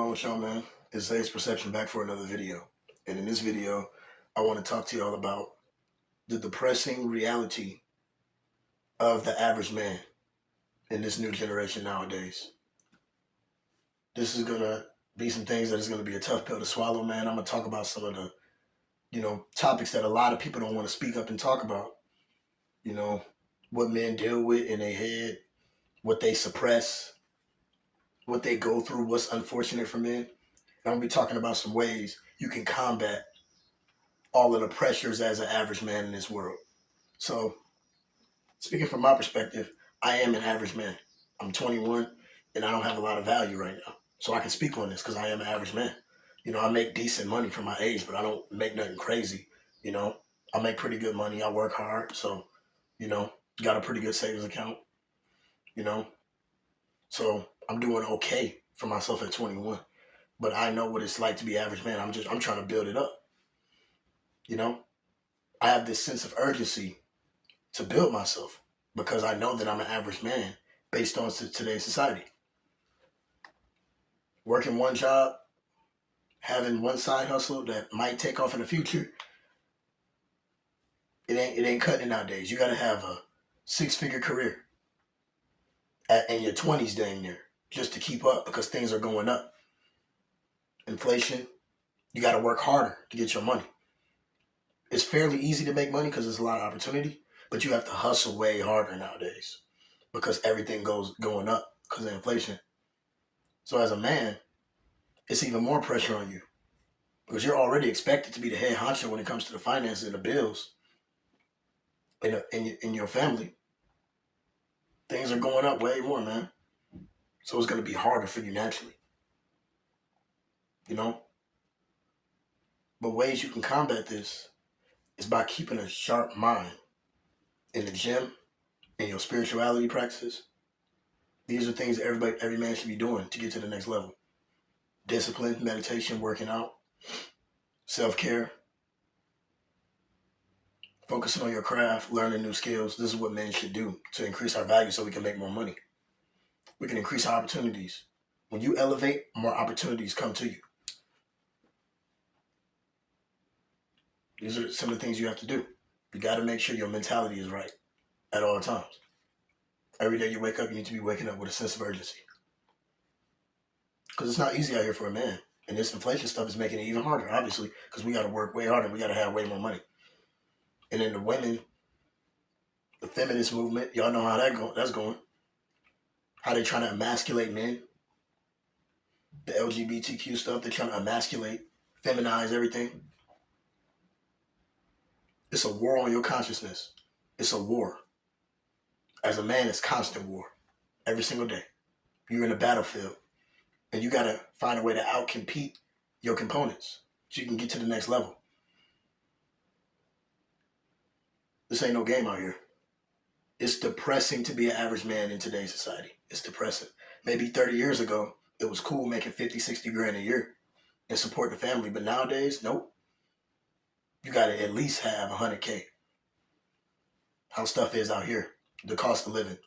on with y'all, man? It's Zay's Perception back for another video. And in this video, I want to talk to y'all about the depressing reality of the average man in this new generation nowadays. This is going to be some things that is going to be a tough pill to swallow, man. I'm going to talk about some of the, topics that a lot of people don't want to speak up and talk about. You know, what men deal with in their head, what they suppress, what they go through, what's unfortunate for men. I'm going to be talking about some ways you can combat all of the pressures as an average man in this world. So, speaking from my perspective, I am an average man. I'm 21 and I don't have a lot of value right now. So I can speak on this because I am an average man. I make decent money for my age, but I don't make nothing crazy. You know, I make pretty good money. I work hard. So, got a pretty good savings account, you know. So I'm doing okay for myself at 21. But I know what it's like to be average man. I'm trying to build it up. I have this sense of urgency to build myself because I know that I'm an average man based on today's society. Working one job, having one side hustle that might take off in the future, it ain't cutting it nowadays. You got to have a 6-figure career in your 20s dang near just to keep up because things are going up. Inflation, you got to work harder to get your money. It's fairly easy to make money because there's a lot of opportunity, but you have to hustle way harder nowadays because everything going up because of inflation. So as a man, it's even more pressure on you because you're already expected to be the head honcho when it comes to the finances and the bills in your family. Things are going up way more, man. So it's going to be harder for you naturally, you know? But ways you can combat this is by keeping a sharp mind in the gym, in your spirituality practices. These are things that every man should be doing to get to the next level. Discipline, meditation, working out, self-care, focusing on your craft, learning new skills. This is what men should do to increase our value so we can make more money. We can increase our opportunities. When you elevate, more opportunities come to you. These are some of the things you have to do. You got to make sure your mentality is right at all times. Every day you wake up, you need to be waking up with a sense of urgency. Because it's not easy out here for a man. And this inflation stuff is making it even harder, obviously, because we got to work way harder and we got to have way more money. And then the women, the feminist movement, y'all know how that's going. How they trying to emasculate men. The LGBTQ stuff, they're trying to emasculate, feminize everything. It's a war on your consciousness. It's a war. As a man, it's constant war. Every single day. You're in a battlefield. And you got to find a way to outcompete your components so you can get to the next level. This ain't no game out here. It's depressing to be an average man in today's society. It's depressing. Maybe 30 years ago, it was cool making 50, 60 grand a year and support the family. But nowadays, nope. You got to at least have 100K. How stuff is out here. The cost of living.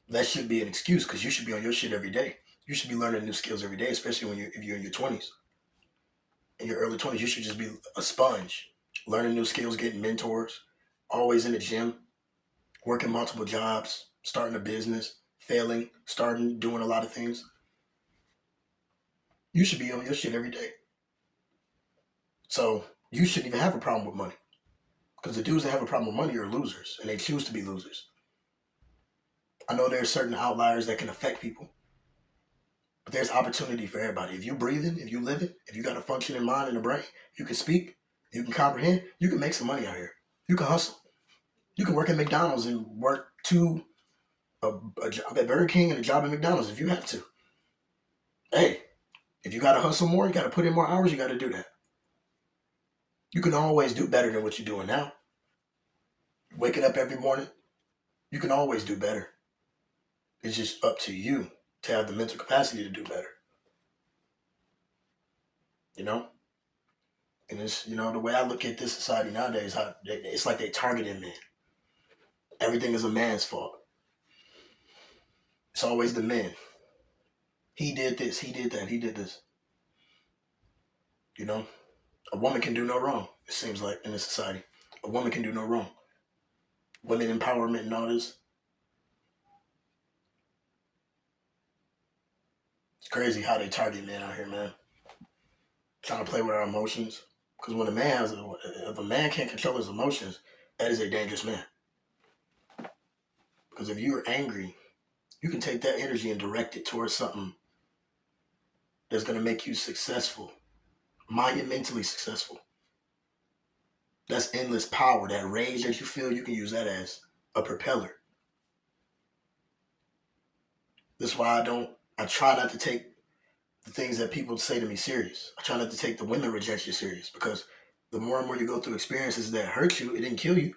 That should be an excuse because you should be on your shit every day. You should be learning new skills every day, especially if you're in your 20s. In your early 20s, you should just be a sponge. Learning new skills, getting mentors, always in the gym, working multiple jobs, starting a business, failing, starting, doing a lot of things. You should be on your shit every day. So you shouldn't even have a problem with money. Because the dudes that have a problem with money are losers, and they choose to be losers. I know there are certain outliers that can affect people. But there's opportunity for everybody. If you're breathing, if you're living, if you got a functioning mind and a brain, you can speak, you can comprehend, you can make some money out here. You can hustle. You can work at McDonald's and work a job at Burger King and a job at McDonald's if you have to. Hey, if you got to hustle more, you got to put in more hours, you got to do that. You can always do better than what you're doing now. Waking up every morning, you can always do better. It's just up to you to have the mental capacity to do better. And it's, the way I look at this society nowadays, it's like they targeting men. Everything is a man's fault. It's always the men. He did this, he did that, he did this. You know, a woman can do no wrong, it seems like, in this society. A woman can do no wrong. Women empowerment and all this. It's crazy how they target men out here, man. Trying to play with our emotions. Because when if a man can't control his emotions, that is a dangerous man. Because if you're angry, you can take that energy and direct it towards something that's going to make you successful, monumentally successful. That's endless power. That rage that you feel, you can use that as a propeller. That's why I try not to take the things that people say to me serious. I try not to take the women rejection serious because the more and more you go through experiences that hurt you, it didn't kill you.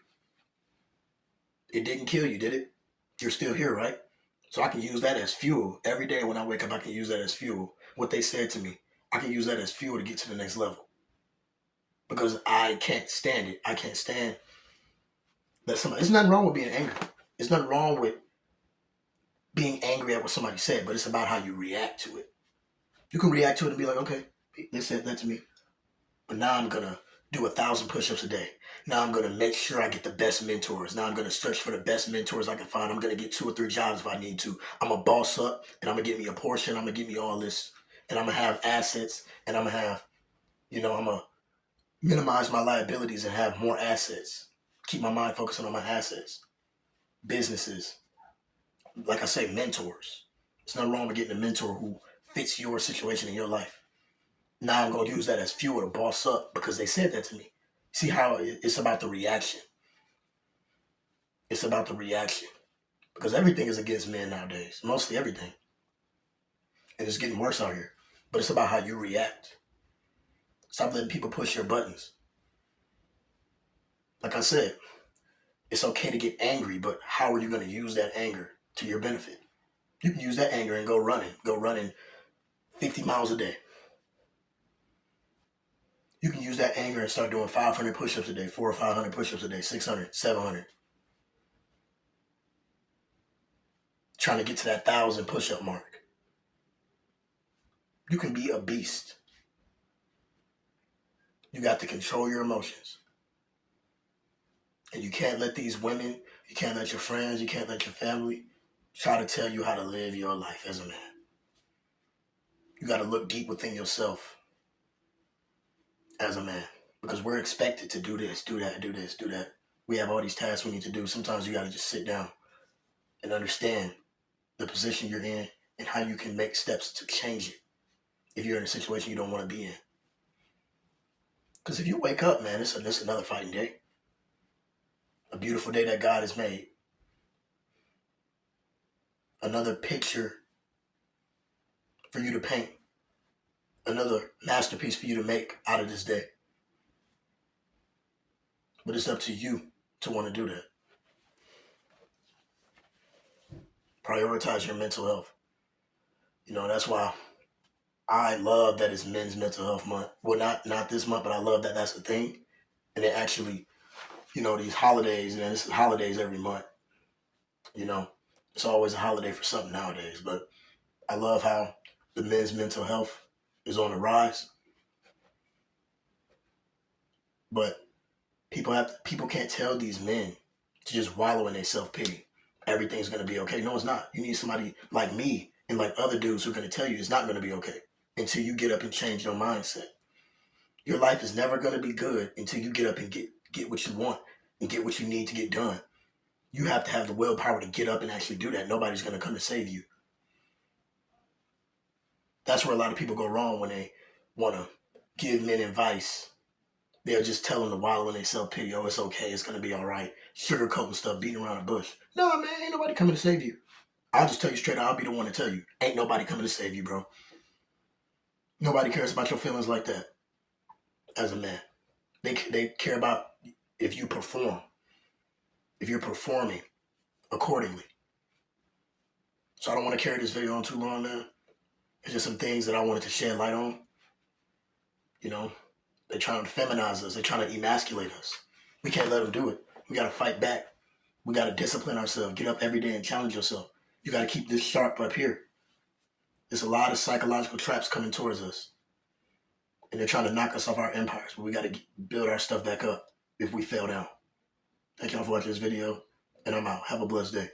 It didn't kill you, did it? You're still here, right? So I can use that as fuel. Every day when I wake up, I can use that as fuel. What they said to me, I can use that as fuel to get to the next level. Because I can't stand it. I can't stand that somebody. There's nothing wrong with being angry. There's nothing wrong with being angry at what somebody said, but it's about how you react to it. You can react to it and be like, okay, they said that to me, but now I'm gonna do 1,000 push-ups a day. Now I'm gonna make sure I get the best mentors. Now I'm gonna search for the best mentors I can find. I'm gonna get 2 or 3 jobs if I need to. I'm gonna boss up and I'm gonna get me a portion. I'm gonna get me all this, and I'm gonna have assets, and I'm gonna have, I'm gonna minimize my liabilities and have more assets. Keep my mind focusing on my assets, businesses. Like I say, mentors. There's nothing wrong with getting a mentor who fits your situation in your life. Now I'm going to use that as fuel to boss up because they said that to me. See how it's about the reaction. It's about the reaction. Because everything is against men nowadays. Mostly everything. And it's getting worse out here. But it's about how you react. Stop letting people push your buttons. Like I said, it's okay to get angry, but how are you going to use that anger to your benefit? You can use that anger and go running. Go running 50 miles a day. You can use that anger and start doing 500 push-ups a day, 400 or 500 push-ups a day, 600, 700. Trying to get to that 1,000 push-up mark. You can be a beast. You got to control your emotions. And you can't let these women, you can't let your friends, you can't let your family try to tell you how to live your life as a man. You got to look deep within yourself as a man. Because we're expected to do this, do that, do this, do that. We have all these tasks we need to do. Sometimes you got to just sit down and understand the position you're in and how you can make steps to change it if you're in a situation you don't want to be in. Because if you wake up, man, it's another fighting day. A beautiful day that God has made. Another picture for you to paint. Another masterpiece for you to make out of this day. But it's up to you to want to do that. Prioritize your mental health. That's why I love that it's Men's Mental Health Month. Well, not this month, but I love that that's the thing. And it actually, these holidays, and it's holidays every month. It's always a holiday for something nowadays. But I love how the men's mental health is on the rise. But people can't tell these men to just wallow in their self-pity. Everything's going to be okay. No, it's not. You need somebody like me and like other dudes who are going to tell you it's not going to be okay until you get up and change your mindset. Your life is never going to be good until you get up and get what you want and get what you need to get done. You have to have the willpower to get up and actually do that. Nobody's going to come to save you. That's where a lot of people go wrong when they want to give men advice. They'll just tell them to wallow in their self-pity. Oh, it's okay. It's going to be all right. Sugarcoating stuff, beating around the bush. No, man, ain't nobody coming to save you. I'll just tell you straight out. I'll be the one to tell you. Ain't nobody coming to save you, bro. Nobody cares about your feelings like that as a man. They care about if you perform. If you're performing accordingly. So I don't want to carry this video on too long, man. It's just some things that I wanted to shed light on. They're trying to feminize us. They're trying to emasculate us. We can't let them do it. We got to fight back. We got to discipline ourselves. Get up every day and challenge yourself. You got to keep this sharp up here. There's a lot of psychological traps coming towards us. And they're trying to knock us off our empires, but we got to build our stuff back up if we fail down. Thank y'all for watching this video, and I'm out. Have a blessed day.